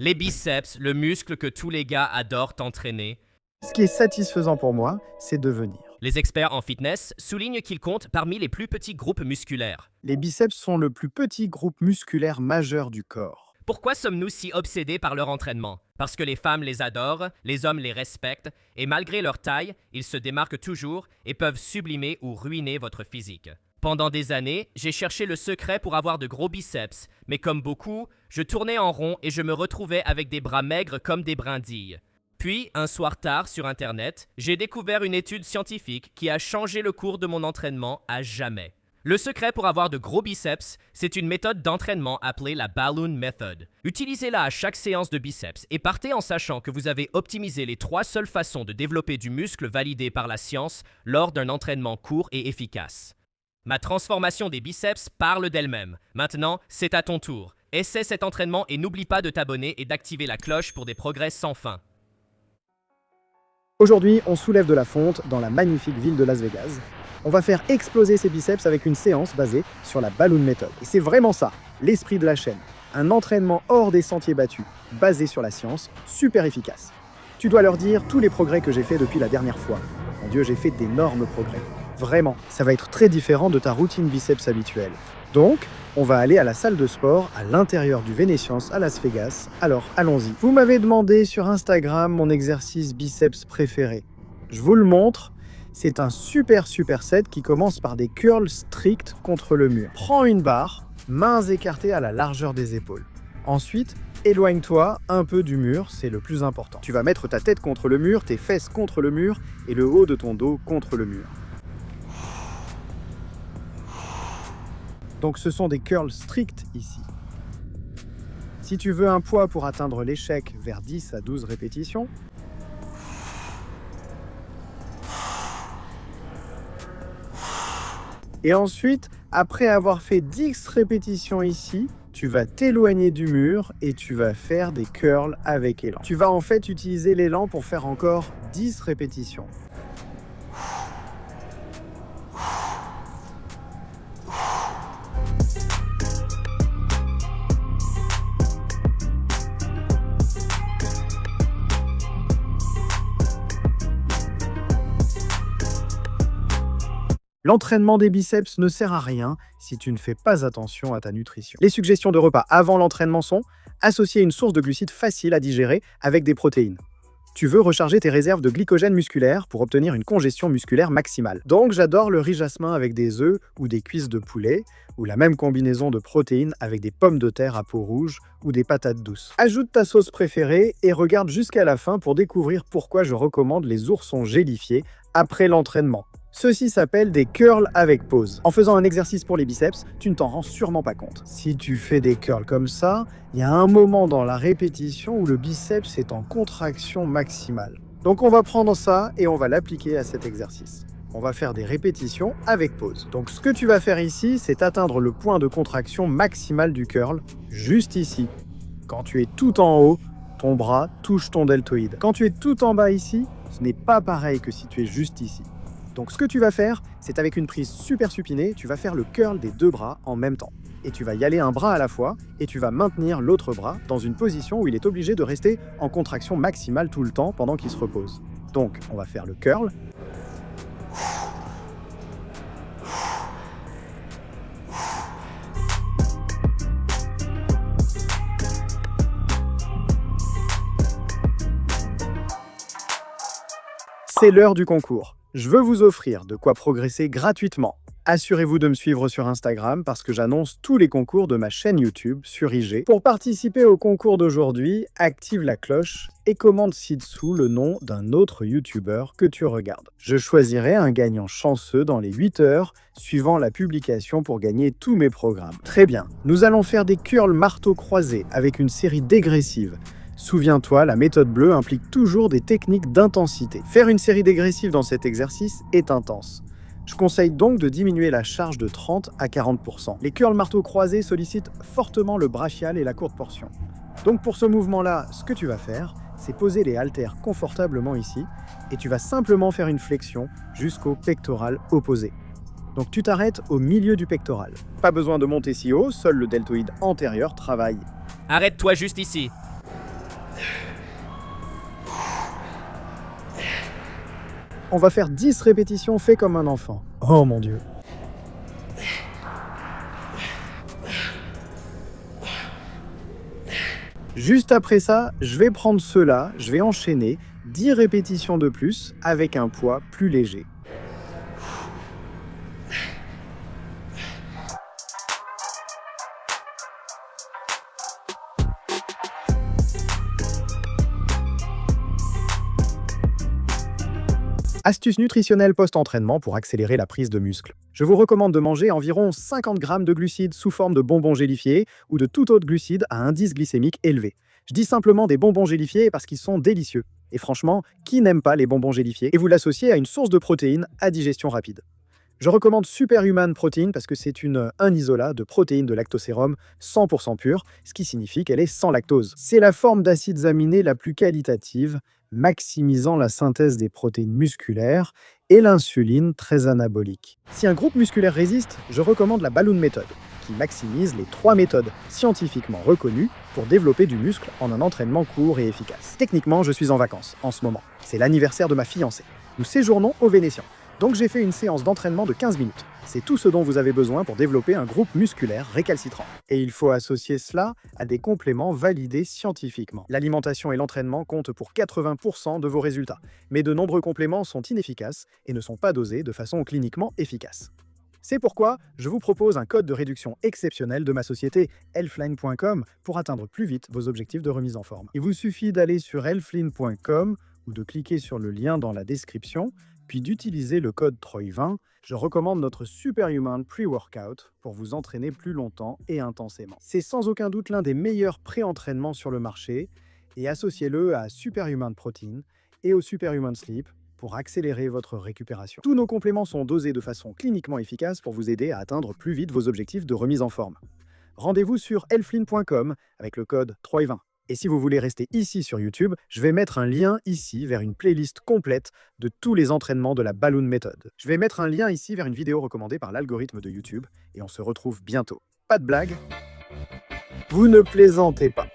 Les biceps, le muscle que tous les gars adorent entraîner. Ce qui est satisfaisant pour moi, c'est de venir. Les experts en fitness soulignent qu'ils comptent parmi les plus petits groupes musculaires. Les biceps sont le plus petit groupe musculaire majeur du corps. Pourquoi sommes-nous si obsédés par leur entraînement? Parce que les femmes les adorent, les hommes les respectent, et malgré leur taille, ils se démarquent toujours et peuvent sublimer ou ruiner votre physique. Pendant des années, j'ai cherché le secret pour avoir de gros biceps, mais comme beaucoup, je tournais en rond et je me retrouvais avec des bras maigres comme des brindilles. Puis, un soir tard sur Internet, j'ai découvert une étude scientifique qui a changé le cours de mon entraînement à jamais. Le secret pour avoir de gros biceps, c'est une méthode d'entraînement appelée la Balloon Method. Utilisez-la à chaque séance de biceps et partez en sachant que vous avez optimisé les 3 seules façons de développer du muscle validées par la science lors d'un entraînement court et efficace. Ma transformation des biceps parle d'elle-même. Maintenant, c'est à ton tour. Essaie cet entraînement et n'oublie pas de t'abonner et d'activer la cloche pour des progrès sans fin. Aujourd'hui, on soulève de la fonte dans la magnifique ville de Las Vegas. On va faire exploser ses biceps avec une séance basée sur la Balloon Method. Et c'est vraiment ça, l'esprit de la chaîne. Un entraînement hors des sentiers battus, basé sur la science, super efficace. Tu dois leur dire tous les progrès que j'ai faits depuis la dernière fois. Mon Dieu, j'ai fait d'énormes progrès. Vraiment, ça va être très différent de ta routine biceps habituelle. Donc, on va aller à la salle de sport à l'intérieur du Venetians à Las Vegas. Alors, allons-y. Vous m'avez demandé sur Instagram mon exercice biceps préféré. Je vous le montre. C'est un super set qui commence par des curls stricts contre le mur. Prends une barre, mains écartées à la largeur des épaules. Ensuite, éloigne-toi un peu du mur, c'est le plus important. Tu vas mettre ta tête contre le mur, tes fesses contre le mur et le haut de ton dos contre le mur. Donc ce sont des curls stricts ici. Si tu veux un poids pour atteindre l'échec vers 10 à 12 répétitions, et ensuite, après avoir fait 10 répétitions ici, tu vas t'éloigner du mur et tu vas faire des curls avec élan. Tu vas en fait utiliser l'élan pour faire encore 10 répétitions. L'entraînement des biceps ne sert à rien si tu ne fais pas attention à ta nutrition. Les suggestions de repas avant l'entraînement sont associer une source de glucides facile à digérer avec des protéines. Tu veux recharger tes réserves de glycogène musculaire pour obtenir une congestion musculaire maximale. Donc j'adore le riz jasmin avec des œufs ou des cuisses de poulet, ou la même combinaison de protéines avec des pommes de terre à peau rouge ou des patates douces. Ajoute ta sauce préférée et regarde jusqu'à la fin pour découvrir pourquoi je recommande les oursons gélifiés après l'entraînement. Ceci s'appelle des curls avec pause. En faisant un exercice pour les biceps, tu ne t'en rends sûrement pas compte. Si tu fais des curls comme ça, il y a un moment dans la répétition où le biceps est en contraction maximale. Donc on va prendre ça et on va l'appliquer à cet exercice. On va faire des répétitions avec pause. Donc ce que tu vas faire ici, c'est atteindre le point de contraction maximale du curl, juste ici. Quand tu es tout en haut, ton bras touche ton deltoïde. Quand tu es tout en bas ici, ce n'est pas pareil que si tu es juste ici. Donc ce que tu vas faire, c'est avec une prise super supinée, tu vas faire le curl des 2 bras en même temps. Et tu vas y aller un bras à la fois, et tu vas maintenir l'autre bras dans une position où il est obligé de rester en contraction maximale tout le temps pendant qu'il se repose. Donc on va faire le curl. C'est l'heure du concours. Je veux vous offrir de quoi progresser gratuitement. Assurez-vous de me suivre sur Instagram parce que j'annonce tous les concours de ma chaîne YouTube sur IG. Pour participer au concours d'aujourd'hui, active la cloche et commente ci-dessous le nom d'un autre YouTuber que tu regardes. Je choisirai un gagnant chanceux dans les 8 heures suivant la publication pour gagner tous mes programmes. Très bien, nous allons faire des curls marteau croisés avec une série dégressive. Souviens-toi, la méthode bleue implique toujours des techniques d'intensité. Faire une série dégressive dans cet exercice est intense. Je conseille donc de diminuer la charge de 30 à 40%. Les curls marteau croisés sollicitent fortement le brachial et la courte portion. Donc pour ce mouvement-là, ce que tu vas faire, c'est poser les haltères confortablement ici et tu vas simplement faire une flexion jusqu'au pectoral opposé. Donc tu t'arrêtes au milieu du pectoral. Pas besoin de monter si haut, seul le deltoïde antérieur travaille. Arrête-toi juste ici. On va faire 10 répétitions fait comme un enfant. Oh mon Dieu. Juste après ça, je vais prendre ceux-là, je vais enchaîner 10 répétitions de plus avec un poids plus léger. Astuce nutritionnelle post-entraînement pour accélérer la prise de muscle. Je vous recommande de manger environ 50 grammes de glucides sous forme de bonbons gélifiés ou de tout autre glucide à indice glycémique élevé. Je dis simplement des bonbons gélifiés parce qu'ils sont délicieux. Et franchement, qui n'aime pas les bonbons gélifiés? Et vous l'associez à une source de protéines à digestion rapide. Je recommande Superhuman Protein parce que c'est un isolat de protéines de lactosérum 100% pur, ce qui signifie qu'elle est sans lactose. C'est la forme d'acides aminés la plus qualitative, maximisant la synthèse des protéines musculaires et l'insuline très anabolique. Si un groupe musculaire résiste, je recommande la Balloon Method, qui maximise les 3 méthodes scientifiquement reconnues pour développer du muscle en un entraînement court et efficace. Techniquement, je suis en vacances en ce moment. C'est l'anniversaire de ma fiancée. Nous séjournons au Vénitien. Donc j'ai fait une séance d'entraînement de 15 minutes. C'est tout ce dont vous avez besoin pour développer un groupe musculaire récalcitrant. Et il faut associer cela à des compléments validés scientifiquement. L'alimentation et l'entraînement comptent pour 80% de vos résultats, mais de nombreux compléments sont inefficaces et ne sont pas dosés de façon cliniquement efficace. C'est pourquoi je vous propose un code de réduction exceptionnel de ma société Healthline.com pour atteindre plus vite vos objectifs de remise en forme. Il vous suffit d'aller sur Healthline.com ou de cliquer sur le lien dans la description, puis d'utiliser le code TROY20. Je recommande notre Superhuman Pre-Workout pour vous entraîner plus longtemps et intensément. C'est sans aucun doute l'un des meilleurs pré-entraînements sur le marché et associez-le à Superhuman Protein et au Superhuman Sleep pour accélérer votre récupération. Tous nos compléments sont dosés de façon cliniquement efficace pour vous aider à atteindre plus vite vos objectifs de remise en forme. Rendez-vous sur healthline.com avec le code TROY20. Et si vous voulez rester ici sur YouTube, je vais mettre un lien ici vers une playlist complète de tous les entraînements de la Balloon Method. Je vais mettre un lien ici vers une vidéo recommandée par l'algorithme de YouTube et on se retrouve bientôt. Pas de blague? Vous ne plaisantez pas.